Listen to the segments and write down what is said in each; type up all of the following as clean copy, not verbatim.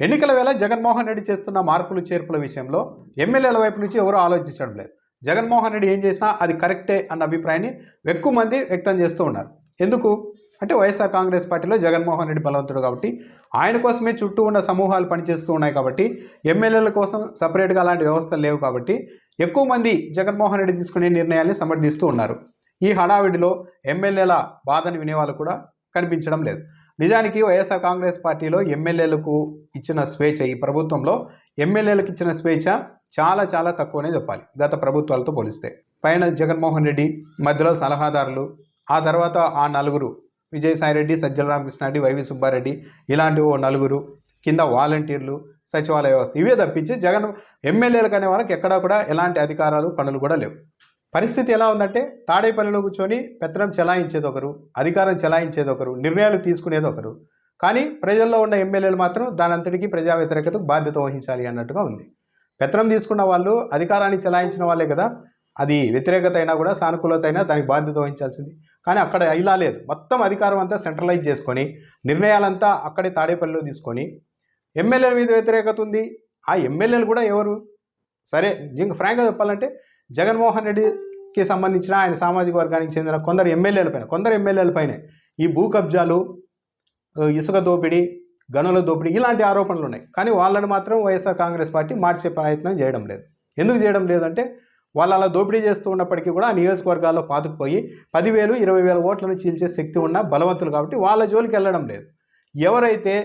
ఎన్నికల వేళ జగన్మోహన్ రెడ్డి చేస్తున్న మార్పులు చేర్పుల విషయంలో ఎమ్మెల్యేల వైపు నుంచి ఎవరూ ఆలోచించడం లేదు. జగన్మోహన్ రెడ్డి ఏం చేసినా అది కరెక్టే అన్న అభిప్రాయాన్ని ఎక్కువ మంది వ్యక్తం చేస్తూ ఉన్నారు. ఎందుకు అంటే వైఎస్ఆర్ కాంగ్రెస్ పార్టీలో జగన్మోహన్ రెడ్డి బలవంతుడు కాబట్టి, ఆయన కోసమే చుట్టూ ఉన్న సమూహాలు పనిచేస్తూ ఉన్నాయి కాబట్టి, ఎమ్మెల్యేల కోసం సపరేట్గా అలాంటి వ్యవస్థలు లేవు కాబట్టి ఎక్కువ మంది జగన్మోహన్ రెడ్డి తీసుకునే నిర్ణయాల్ని సమర్థిస్తూ ఉన్నారు. ఈ హడావిడిలో ఎమ్మెల్యేల బాధను వినేవాళ్ళు కూడా కనిపించడం లేదు. నిజానికి వైఎస్ఆర్ కాంగ్రెస్ పార్టీలో ఎమ్మెల్యేలకు ఇచ్చిన స్వేచ్ఛ, ఈ ప్రభుత్వంలో ఎమ్మెల్యేలకు ఇచ్చిన స్వేచ్ఛ చాలా చాలా తక్కువనే చెప్పాలి గత ప్రభుత్వాలతో పోలిస్తే. పైన జగన్మోహన్ రెడ్డి, మధ్యలో సలహాదారులు, ఆ తర్వాత ఆ నలుగురు విజయసాయిరెడ్డి, సజ్జల రామకృష్ణారెడ్డి, వైవి సుబ్బారెడ్డి, ఇలాంటి ఓ నలుగురు, కింద వాలంటీర్లు, సచివాలయ వ్యవస్థ, ఇవే తప్పించి జగన్ ఎమ్మెల్యేలకు అనే వాళ్ళకి ఎక్కడా కూడా ఎలాంటి అధికారాలు పనులు కూడా లేవు. పరిస్థితి ఎలా ఉందంటే తాడేపల్లిలో కూర్చొని పెత్తనం చెలాయించేది ఒకరు, అధికారం చెలాయించేది ఒకరు, నిర్ణయాలు తీసుకునేది ఒకరు. కానీ ప్రజల్లో ఉన్న ఎమ్మెల్యేలు మాత్రం దానంతటికీ ప్రజా వ్యతిరేకతకు బాధ్యత వహించాలి అన్నట్టుగా ఉంది. పెత్తనం తీసుకున్న వాళ్ళు అధికారాన్ని చెలాయించిన వాళ్ళే కదా, అది వ్యతిరేకత అయినా కూడా సానుకూలత అయినా దానికి బాధ్యత వహించాల్సింది. కానీ అక్కడ ఇలా లేదు. మొత్తం అధికారం అంతా సెంట్రలైజ్ చేసుకొని నిర్ణయాలంతా అక్కడే తాడేపల్లిలో తీసుకొని ఎమ్మెల్యేల మీద వ్యతిరేకత ఉంది. ఆ ఎమ్మెల్యేలు కూడా ఎవరు? సరే, ఇంకా ఫ్రాంక్గా చెప్పాలంటే జగన్మోహన్ రెడ్డికి సంబంధించిన ఆయన సామాజిక వర్గానికి చెందిన కొందరు ఎమ్మెల్యేలపైనే ఈ భూ కబ్జాలు, ఇసుక దోపిడీ, గనుల దోపిడీ ఇలాంటి ఆరోపణలు ఉన్నాయి. కానీ వాళ్ళని మాత్రం వైఎస్ఆర్ కాంగ్రెస్ పార్టీ మార్చే ప్రయత్నం చేయడం లేదు. ఎందుకు చేయడం లేదంటే వాళ్ళు అలా దోపిడీ చేస్తూ ఉన్నప్పటికీ కూడా ఆ నియోజకవర్గాల్లో పాతుకుపోయి 10,000, 20,000 ఓట్లను చీల్చే శక్తి ఉన్న బలవంతులు కాబట్టి వాళ్ళ జోలికి వెళ్ళడం లేదు. ఎవరైతే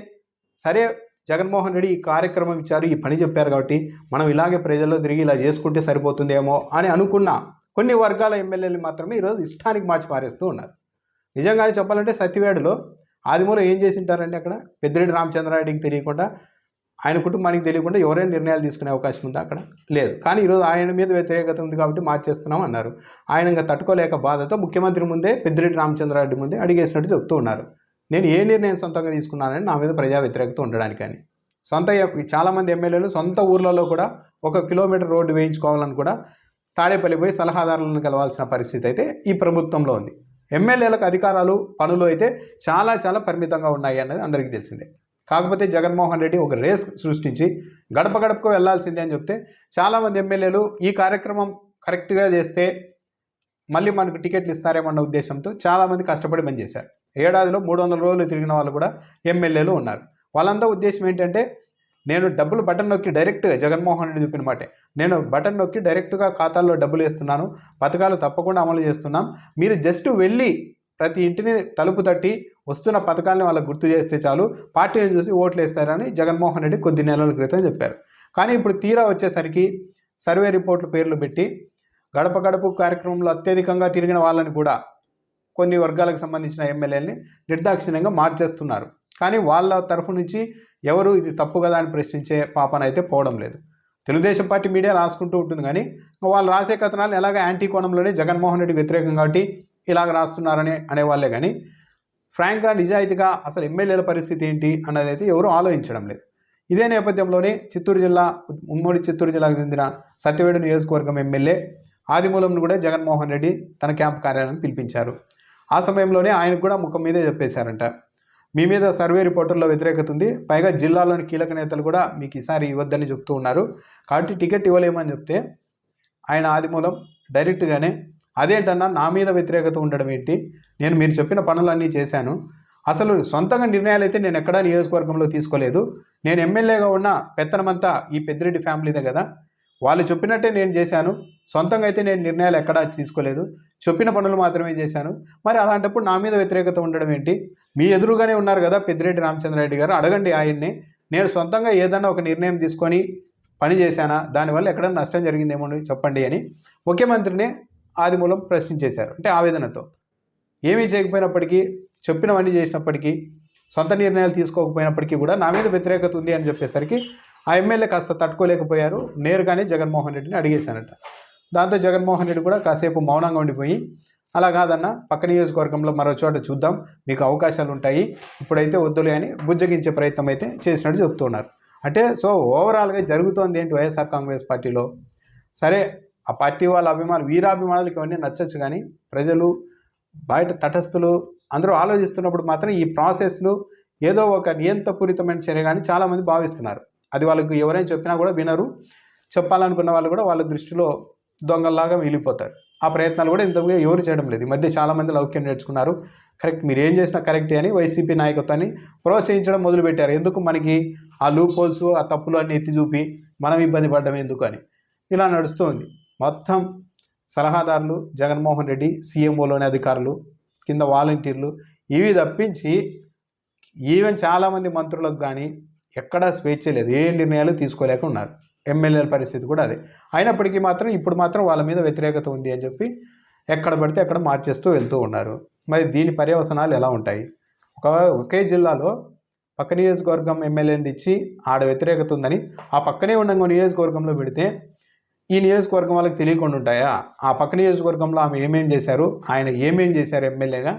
సరే జగన్మోహన్ రెడ్డి ఈ కార్యక్రమం ఇచ్చారు, ఈ పని చెప్పారు కాబట్టి మనం ఇలాగే ప్రజల్లో తిరిగి ఇలా చేసుకుంటే సరిపోతుందేమో అని అనుకున్న కొన్ని వర్గాల ఎమ్మెల్యేలు మాత్రమే ఈరోజు ఇష్టానికి మార్చి పారేస్తూ ఉన్నారు. నిజంగానే చెప్పాలంటే సత్యవేడులో ఆదిమూలం ఏం చేసి ఉంటారంటే అక్కడ పెద్దిరెడ్డి రామచంద్రారెడ్డికి తెలియకుండా, ఆయన కుటుంబానికి తెలియకుండా ఎవరైనా నిర్ణయాలు తీసుకునే అవకాశం ఉందా? అక్కడ లేదు. కానీ ఈరోజు ఆయన మీద వ్యతిరేకత ఉంది కాబట్టి మార్చేస్తున్నాం అన్నారు. ఆయన ఇంకా తట్టుకోలేక బాధతో ముఖ్యమంత్రి ముందే, పెద్దిరెడ్డి రామచంద్రారెడ్డి ముందే అడిగేసినట్టు చెప్తూ ఉన్నారు. నేను ఏ నిర్ణయం సొంతంగా తీసుకున్నానని నా మీద ప్రజా వ్యతిరేకత ఉండడానికని. చాలామంది ఎమ్మెల్యేలు సొంత ఊర్లలో కూడా 1 కిలోమీటర్ రోడ్డు వేయించుకోవాలని కూడా తాడేపల్లి పోయి సలహాదారులను కలవాల్సిన పరిస్థితి అయితే ఈ ప్రభుత్వంలో ఉంది. ఎమ్మెల్యేలకు అధికారాలు, పనులు అయితే చాలా చాలా పరిమితంగా ఉన్నాయి అన్నది అందరికీ తెలిసిందే. కాకపోతే జగన్మోహన్ రెడ్డి ఒక రేస్ సృష్టించి గడప గడపకు వెళ్లాల్సిందే అని చెప్తే చాలామంది ఎమ్మెల్యేలు ఈ కార్యక్రమం కరెక్ట్గా చేస్తే మళ్ళీ మనకు టికెట్లు ఇస్తారేమన్న ఉద్దేశంతో చాలామంది కష్టపడి పనిచేశారు. ఏడాదిలో 300 రోజులు తిరిగిన వాళ్ళు కూడా ఎమ్మెల్యేలు ఉన్నారు. వాళ్ళంతా ఉద్దేశం ఏంటంటే, నేను డబ్బులు బటన్ నొక్కి డైరెక్ట్గా జగన్మోహన్ రెడ్డి చెప్పిన మాటే, నేను బటన్ నొక్కి డైరెక్ట్గా ఖాతాల్లో డబ్బులు వేస్తున్నాను, పథకాలు తప్పకుండా అమలు చేస్తున్నాం, మీరు జస్ట్ వెళ్ళి ప్రతి ఇంటిని తలుపు తట్టి వస్తున్న పథకాలను వాళ్ళకు గుర్తు చేస్తే చాలు, పార్టీని చూసి ఓట్లు వేస్తారని జగన్మోహన్ రెడ్డి కొద్ది నెలల క్రితం చెప్పారు. కానీ ఇప్పుడు తీరా వచ్చేసరికి సర్వే రిపోర్ట్లు పేర్లు పెట్టి గడప గడప కార్యక్రమంలో అత్యధికంగా తిరిగిన వాళ్ళని కూడా కొన్ని వర్గాలకు సంబంధించిన ఎమ్మెల్యేలని నిర్దాక్షిణ్యంగా మార్చేస్తున్నారు. కానీ వాళ్ళ తరఫు నుంచి ఎవరు ఇది తప్పు కదా అని ప్రశ్నించే పాపనైతే పోవడం లేదు. తెలుగుదేశం పార్టీ మీడియా రాసుకుంటూ ఉంటుంది, కానీ వాళ్ళు రాసే కథనాలు ఎలాగ యాంటీ కోణంలోనే జగన్మోహన్ రెడ్డి వ్యతిరేకం కాబట్టి ఇలాగ రాస్తున్నారని అనేవాళ్ళే. కానీ ఫ్రాంక్గా, నిజాయితీగా అసలు ఎమ్మెల్యేల పరిస్థితి ఏంటి అన్నది అయితే ఎవరు ఆలోచించడం లేదు. ఇదే నేపథ్యంలోనే ఉమ్మడి చిత్తూరు జిల్లాకు చెందిన సత్యవేడు నియోజకవర్గం ఎమ్మెల్యే ఆదిమూలంను కూడా జగన్మోహన్ రెడ్డి తన క్యాంప్ కార్యాలయాన్ని పిలిపించారు. ఆ సమయంలోనే ఆయనకు కూడా ముఖం మీదే చెప్పేశారంట, మీ మీద సర్వే రిపోర్టుల్లో వ్యతిరేకత ఉంది, పైగా జిల్లాలోని కీలక నేతలు కూడా మీకు ఈసారి ఇవ్వద్దని చెప్తూ ఉన్నారు, కాబట్టి టికెట్ ఇవ్వలేమని చెప్తే ఆయన ఆదిమూలం డైరెక్ట్గానే, అదేంటన్నా నా మీద వ్యతిరేకత ఉండడం ఏంటి, నేను మీరు చెప్పిన పనులన్నీ చేశాను, అసలు సొంతంగా నిర్ణయాలు అయితే నేను ఎక్కడా నియోజకవర్గంలో తీసుకోలేదు, నేను ఎమ్మెల్యేగా ఉన్న పెత్తనమంతా ఈ పెద్దిరెడ్డి ఫ్యామిలీదే కదా, వాళ్ళు చెప్పినట్టే నేను చేశాను, సొంతంగా అయితే నేను నిర్ణయాలు ఎక్కడా తీసుకోలేదు, చెప్పిన పనులు మాత్రమే చేశాను, మరి అలాంటప్పుడు నా మీద వ్యతిరేకత ఉండడం ఏంటి, మీ ఎదురుగానే ఉన్నారు కదా పెద్దిరెడ్డి రామచంద్రారెడ్డి గారు, అడగండి ఆయన్ని, నేను సొంతంగా ఏదన్నా ఒక నిర్ణయం తీసుకొని పని చేశానా, దానివల్ల ఎక్కడైనా నష్టం జరిగిందేమో చెప్పండి అని ముఖ్యమంత్రినే ఆదిమూలం ప్రశ్నించేశారు. అంటే ఆవేదనతో ఏమీ చేయకపోయినప్పటికీ, చెప్పినవన్నీ చేసినప్పటికీ, సొంత నిర్ణయాలు తీసుకోకపోయినప్పటికీ కూడా నా మీద వ్యతిరేకత ఉంది అని చెప్పేసరికి ఆ ఎమ్మెల్యే కాస్త తట్టుకోలేకపోయారు, నేరుగానే జగన్మోహన్ రెడ్డిని అడిగేశానట. దాంతో జగన్మోహన్ రెడ్డి కూడా కాసేపు మౌనంగా ఉండిపోయి, అలా కాదన్నా పక్క నియోజకవర్గంలో మరో చోట చూద్దాం, మీకు అవకాశాలు ఉంటాయి, ఇప్పుడైతే వద్దులే అని బుజ్జగించే ప్రయత్నం అయితే చేసినట్టు చెప్తున్నారు. అంటే సో ఓవరాల్గా జరుగుతోంది ఏంటి వైఎస్ఆర్ కాంగ్రెస్ పార్టీలో, సరే ఆ పార్టీ వాళ్ళ వీరాభిమానులకు ఇవన్నీ నచ్చచ్చు, కానీ ప్రజలు, బయట తటస్థులు అందరూ ఆలోచిస్తున్నప్పుడు మాత్రం ఈ ప్రాసెస్లు, ఏదో ఒక నియంత్రపూరితమైన చర్య కానీ చాలామంది భావిస్తున్నారు. అది వాళ్ళకు ఎవరైనా చెప్పినా కూడా వినరు. చెప్పాలనుకున్న వాళ్ళు కూడా వాళ్ళ దృష్టిలో దొంగల్లాగా మిగిలిపోతారు. ఆ ప్రయత్నాలు కూడా ఇంతగా ఎవరు చేయడం లేదు. ఈ మధ్య చాలామంది లౌక్యం నేర్చుకున్నారు. కరెక్ట్, మీరు ఏం చేసినా కరెక్టే అని వైసీపీ నాయకత్వాన్ని ప్రోత్సహించడం మొదలుపెట్టారు. ఎందుకు మనకి ఆ లూప్ హోల్స్, ఆ తప్పులు అన్నీ ఎత్తి చూపి మనం ఇబ్బంది పడ్డం ఎందుకు అని ఇలా నడుస్తుంది. మొత్తం సలహాదారులు జగన్మోహన్ రెడ్డి, సీఎంఓలోని అధికారులు, కింద వాలంటీర్లు, ఇవి తప్పించి ఈవెన్ చాలామంది మంత్రులకు కానీ ఎక్కడా స్వేచ్ఛ లేదు. ఏ నిర్ణయాలు తీసుకోలేక ఉన్నారు. ఎమ్మెల్యేల పరిస్థితి కూడా అదే. అయినప్పటికీ మాత్రం ఇప్పుడు మాత్రం వాళ్ళ మీద వ్యతిరేకత ఉంది అని చెప్పి ఎక్కడ పడితే అక్కడ మార్చేస్తూ వెళ్తూ ఉన్నారు. మరి దీని పర్యవసనాలు ఎలా ఉంటాయి? ఒకే జిల్లాలో పక్క నియోజకవర్గం ఎమ్మెల్యేని ఇచ్చి ఆడ వ్యతిరేకత ఉందని ఆ పక్కనే ఉన్న నియోజకవర్గంలో పెడితే ఈ నియోజకవర్గం వాళ్ళకి తెలియకుండా ఉంటాయా? ఆ పక్క నియోజకవర్గంలో ఆమె ఏమేం చేశారు, ఆయన ఏమేం చేశారు ఎమ్మెల్యేగా,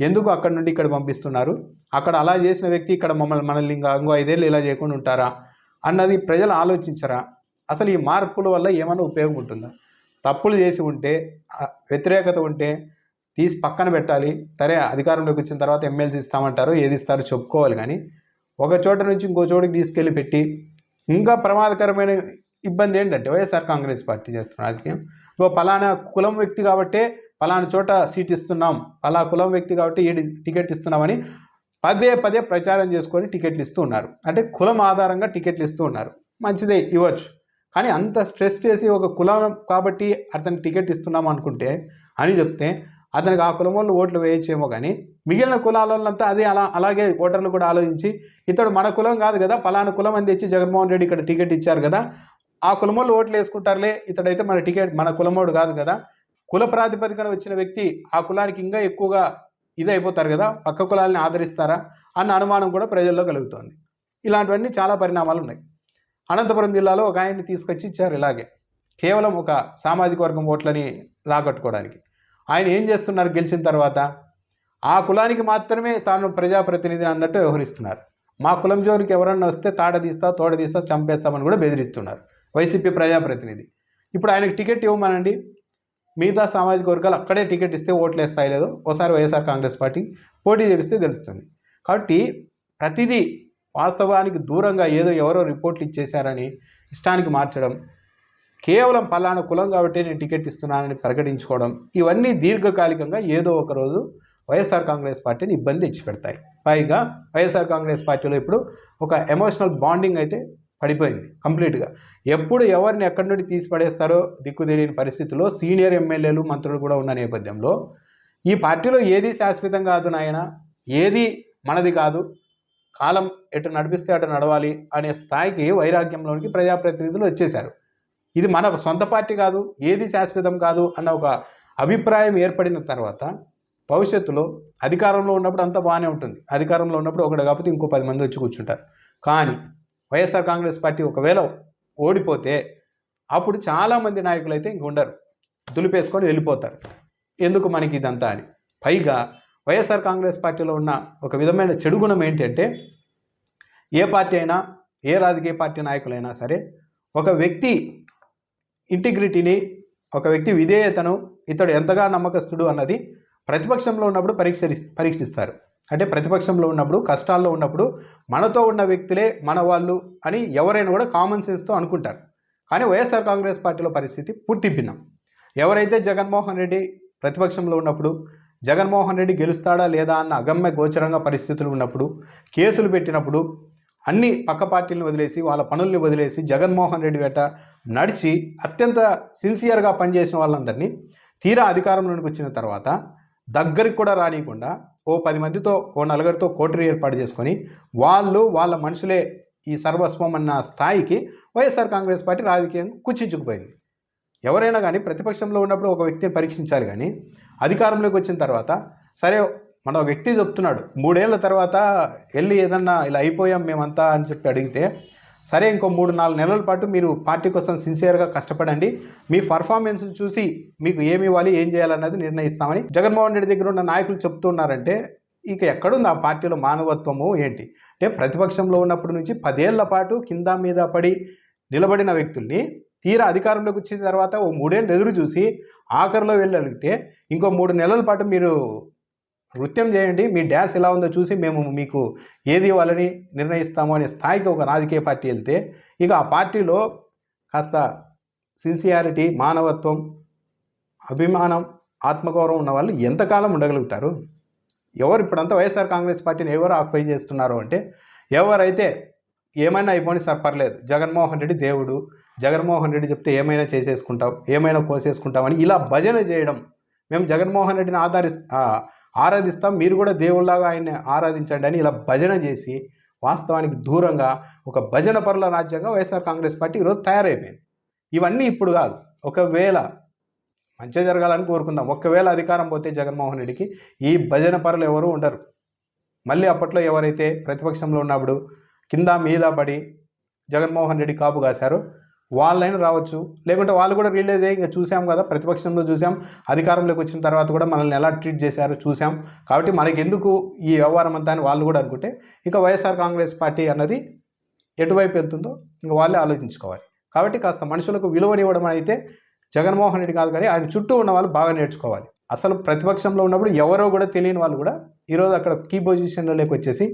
ఎందుకు అక్కడి నుండి ఇక్కడ పంపిస్తున్నారు, అక్కడ అలా చేసిన వ్యక్తి ఇక్కడ మనల్ని ఇంకా 5 ఏళ్ళు ఇలా చేయకుండా ఉంటారా అన్నది ప్రజలు ఆలోచించరా? అసలు ఈ మార్పుల వల్ల ఏమైనా ఉపయోగం ఉంటుందా? తప్పులు చేసి ఉంటే, వ్యతిరేకత ఉంటే తీసి పక్కన పెట్టాలి. సరే, అధికారంలోకి వచ్చిన తర్వాత ఎమ్మెల్సీ ఇస్తామంటారు, ఏది ఇస్తారో చెప్పుకోవాలి. కానీ ఒక చోట నుంచి ఇంకో చోటికి తీసుకెళ్ళి పెట్టి ఇంకా ప్రమాదకరమైన ఇబ్బంది ఏంటంటే వైఎస్ఆర్ కాంగ్రెస్ పార్టీ చేస్తున్న రాజకీయం. పలానా కులం వ్యక్తి కాబట్టే పలానా చోట సీట్ ఇస్తున్నాం, అలా కులం వ్యక్తి కాబట్టి టికెట్ ఇస్తున్నామని పదే పదే ప్రచారం చేసుకొని టికెట్లు ఇస్తూ ఉన్నారు. అంటే కులం ఆధారంగా టికెట్లు ఇస్తూ ఉన్నారు. మంచిదే, ఇవ్వచ్చు. కానీ అంత స్ట్రెస్ చేసి ఒక కులం కాబట్టి అతనికి టికెట్ ఇస్తున్నాం అనుకుంటే అని చెప్తే అతనికి ఆ కులం వాళ్ళు ఓట్లు వేయచ్చేమో. కానీ మిగిలిన కులాలంతా అదే అలాగే ఓటర్లు కూడా ఆలోచించి ఇతడు మన కులం కాదు కదా, పలానా కులం అని తెచ్చి జగన్మోహన్ రెడ్డి ఇక్కడ టికెట్ ఇచ్చారు కదా, ఆ కులం వాళ్ళు ఓట్లు వేసుకుంటారులే, ఇతడైతే మన కులమోడు కాదు కదా, కుల ప్రాతిపదికన వచ్చిన వ్యక్తి ఆ కులానికి ఇంకా ఎక్కువగా ఇదైపోతారు కదా, పక్క కులాలని ఆదరిస్తారా అన్న అనుమానం కూడా ప్రజల్లో కలుగుతోంది. ఇలాంటివన్నీ చాలా పరిణామాలు ఉన్నాయి. అనంతపురం జిల్లాలో ఒక ఆయన్ని తీసుకొచ్చి ఇచ్చారు ఇలాగే, కేవలం ఒక సామాజిక వర్గం ఓట్లని రాకట్టుకోవడానికి. ఆయన ఏం చేస్తున్నారు గెలిచిన తర్వాత? ఆ కులానికి మాత్రమే తాను ప్రజాప్రతినిధి అన్నట్టు వ్యవహరిస్తున్నారు. మా కులం జోలికి ఎవరన్నా వస్తే తోడ తీస్తా చంపేస్తామని కూడా బెదిరిస్తున్నారు వైసీపీ ప్రజాప్రతినిధి. ఇప్పుడు ఆయనకు టికెట్ ఇవ్వమనండి, మిగతా సామాజిక వర్గాలు అక్కడే టికెట్ ఇస్తే ఓట్లు వేస్తాయి లేదో ఒకసారి వైఎస్ఆర్ కాంగ్రెస్ పార్టీ పోటీ చేపిస్తే తెలుస్తుంది. కాబట్టి ప్రతిదీ వాస్తవానికి దూరంగా ఏదో ఎవరో రిపోర్ట్లు ఇచ్చేశారని ఇష్టానికి మార్చడం, కేవలం పలానా కులం కాబట్టి నేను టికెట్ ఇస్తున్నానని ప్రకటించుకోవడం, ఇవన్నీ దీర్ఘకాలికంగా ఏదో ఒక రోజు వైఎస్ఆర్ కాంగ్రెస్ పార్టీని ఇబ్బంది తెచ్చిపెడతాయి. పైగా వైఎస్ఆర్ కాంగ్రెస్ పార్టీలో ఇప్పుడు ఒక ఎమోషనల్ బాండింగ్ అయితే పడిపోయింది కంప్లీట్గా. ఎప్పుడు ఎవరిని ఎక్కడి నుండి తీసి పడేస్తారో దిక్కు తెలియని పరిస్థితుల్లో సీనియర్ ఎమ్మెల్యేలు, మంత్రులు కూడా ఉన్న నేపథ్యంలో ఈ పార్టీలో ఏది శాశ్వతం కాదు నాయన, ఏది మనది కాదు, కాలం ఎటు నడిపిస్తే అటు నడవాలి అనే స్థాయికి వైరాగ్యంలోనికి ప్రజాప్రతినిధులు వచ్చేశారు. ఇది మన సొంత పార్టీ కాదు, ఏది శాశ్వతం కాదు అన్న ఒక అభిప్రాయం ఏర్పడిన తర్వాత భవిష్యత్తులో అధికారంలో ఉన్నప్పుడు అంతా బాగానే ఉంటుంది. అధికారంలో ఉన్నప్పుడు ఒకటి కాకపోతే ఇంకో 10 మంది వచ్చి కూర్చుంటారు. కానీ వైఎస్ఆర్ కాంగ్రెస్ పార్టీ ఒకవేళ ఓడిపోతే అప్పుడు చాలామంది నాయకులు అయితే ఇంక ఉండరు, దులిపేసుకొని వెళ్ళిపోతారు. ఎందుకు మనకి ఇదంతా అని. పైగా వైఎస్ఆర్ కాంగ్రెస్ పార్టీలో ఉన్న ఒక విధమైన చెడు గుణం ఏంటంటే, ఏ పార్టీ అయినా, ఏ రాజకీయ పార్టీ నాయకులైనా సరే ఒక వ్యక్తి ఇంటిగ్రిటీని, ఒక వ్యక్తి విధేయతను, ఇతడు ఎంతగా నమ్మకస్తుడు అన్నది ప్రతిపక్షంలో ఉన్నప్పుడు పరీక్షిస్తారు. అంటే ప్రతిపక్షంలో ఉన్నప్పుడు, కష్టాల్లో ఉన్నప్పుడు మనతో ఉన్న వ్యక్తులే మన వాళ్ళు అని ఎవరైనా కూడా కామన్ సెన్స్తో అనుకుంటారు. కానీ వైఎస్ఆర్ కాంగ్రెస్ పార్టీలో పరిస్థితి పూర్తి భిన్నం. ఎవరైతే జగన్మోహన్ రెడ్డి ప్రతిపక్షంలో ఉన్నప్పుడు జగన్మోహన్ రెడ్డి గెలుస్తాడా లేదా అన్న అగమ్య గోచరంగా పరిస్థితులు ఉన్నప్పుడు, కేసులు పెట్టినప్పుడు అన్ని పక్క పార్టీలను వదిలేసి, వాళ్ళ పనుల్ని వదిలేసి జగన్మోహన్ రెడ్డి వెంట నడిచి అత్యంత సిన్సియర్గా పనిచేసిన వాళ్ళందరినీ తీరా అధికారంలోకి వచ్చిన తర్వాత దగ్గరికి కూడా రానియకుండా ఓ 10 మందితో, ఓ 4 కోటరీ ఏర్పాటు చేసుకొని వాళ్ళ మనుషులే ఈ సర్వస్వం అన్న స్థాయికి వైఎస్ఆర్ కాంగ్రెస్ పార్టీ రాజకీయంగా కుచించుకుపోయింది. ఎవరైనా కానీ ప్రతిపక్షంలో ఉన్నప్పుడు ఒక వ్యక్తిని పరీక్షించాలి. కానీ అధికారంలోకి వచ్చిన తర్వాత సరే మన వ్యక్తి చెప్తున్నాడు 3 ఏళ్ల తర్వాత వెళ్ళి ఏదన్నా ఇలా అయిపోయాం మేమంతా అని చెప్పి అడిగితే, సరే ఇంకో 3-4 నెలల పాటు మీరు పార్టీ కోసం సిన్సియర్గా కష్టపడండి, మీ పర్ఫార్మెన్స్ చూసి మీకు ఏమి ఇవ్వాలి, ఏం చేయాలన్నది నిర్ణయిస్తామని జగన్మోహన్ రెడ్డి దగ్గర ఉన్న నాయకులు చెప్తున్నారంటే ఇక ఎక్కడుంది ఆ పార్టీలో మానవత్వము ఏంటి? అంటే ప్రతిపక్షంలో ఉన్నప్పటి నుంచి 10 ఏళ్ల పాటు కింద మీద పడి నిలబడిన వ్యక్తుల్ని తీరా అధికారంలోకి వచ్చిన తర్వాత ఓ 3 ఏళ్ళు ఎదురు చూసి ఆఖరిలో వెళ్ళి అడిగితే ఇంకో 3 నెలల పాటు మీరు నృత్యం చేయండి, మీ డ్యాన్స్ ఎలా ఉందో చూసి మేము మీకు ఏది ఇవ్వాలని నిర్ణయిస్తాము అనే స్థాయికి ఒక రాజకీయ పార్టీ వెళ్తే, ఇక ఆ పార్టీలో కాస్త సిన్సియారిటీ, మానవత్వం, అభిమానం, ఆత్మగౌరవం ఉన్న వాళ్ళు ఎంతకాలం ఉండగలుగుతారు? ఎవరు ఇప్పుడంతా వైఎస్ఆర్ కాంగ్రెస్ పార్టీని ఎవరు ఆక్యుపై చేస్తున్నారు అంటే, ఎవరైతే ఏమైనా అయిపోయి సార్ పర్లేదు, జగన్మోహన్ రెడ్డి దేవుడు, జగన్మోహన్ రెడ్డి చెప్తే ఏమైనా చేసేసుకుంటాం, ఏమైనా కోసేసుకుంటామని ఇలా భజన చేయడం, మేము జగన్మోహన్ రెడ్డిని ఆరాధిస్తాం, మీరు కూడా దేవుళ్ళలాగా ఆయన్ని ఆరాధించండి అని ఇలా భజన చేసి వాస్తవానికి దూరంగా ఒక భజన పరుల రాజ్యంగా వైఎస్ఆర్ కాంగ్రెస్ పార్టీ ఈరోజు తయారైపోయింది. ఇవన్నీ ఇప్పుడు కాదు, ఒకవేళ మంచిగా జరగాలని కోరుకుందాం, ఒకవేళ అధికారం పోతే జగన్మోహన్ రెడ్డికి ఈ భజన పరులు ఎవరు ఉండరు. మళ్ళీ అప్పట్లో ఎవరైతే ప్రతిపక్షంలో ఉన్నప్పుడు కింద మీద పడి జగన్మోహన్ రెడ్డి కాపు కాశారో వాళ్ళైనా రావచ్చు, లేకుంటే వాళ్ళు కూడా రిలీజ్ అయ్యి ఇంకా చూసాం కదా, ప్రతిపక్షంలో చూసాం, అధికారంలోకి వచ్చిన తర్వాత కూడా మనల్ని ఎలా ట్రీట్ చేశారో చూసాం, కాబట్టి మనకి ఎందుకు ఈ వ్యవహారం అంతా అని వాళ్ళు కూడా అనుకుంటే, ఇక వైఎస్ఆర్ కాంగ్రెస్ పార్టీ అన్నది ఎటువైపు వెళ్తుందో ఇంకా వాళ్ళే ఆలోచించుకోవాలి. కాబట్టి కాస్త మనుషులకు విలువనివ్వడం అయితే జగన్మోహన్ రెడ్డి కాదు, కానీ ఆయన చుట్టూ ఉన్న వాళ్ళు బాగా నేర్చుకోవాలి. అసలు ప్రతిపక్షంలో ఉన్నప్పుడు ఎవరో కూడా తెలియని వాళ్ళు కూడా ఈరోజు అక్కడ కీ పొజిషన్లోకి వచ్చేసి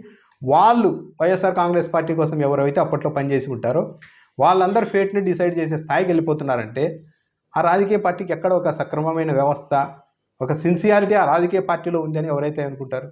వాళ్ళు వైఎస్ఆర్ కాంగ్రెస్ పార్టీ కోసం ఎవరైతే అప్పట్లో పనిచేసి ఉంటారో వాళ్ళందరూ ఫేట్ని డిసైడ్ చేసే స్థాయికి వెళ్ళిపోతున్నారంటే, ఆ రాజకీయ పార్టీకి ఎక్కడ ఒక సక్రమమైన వ్యవస్థ, ఒక సిన్సియారిటీ ఆ రాజకీయ పార్టీలో ఉందని ఎవరైతే అనుకుంటారు.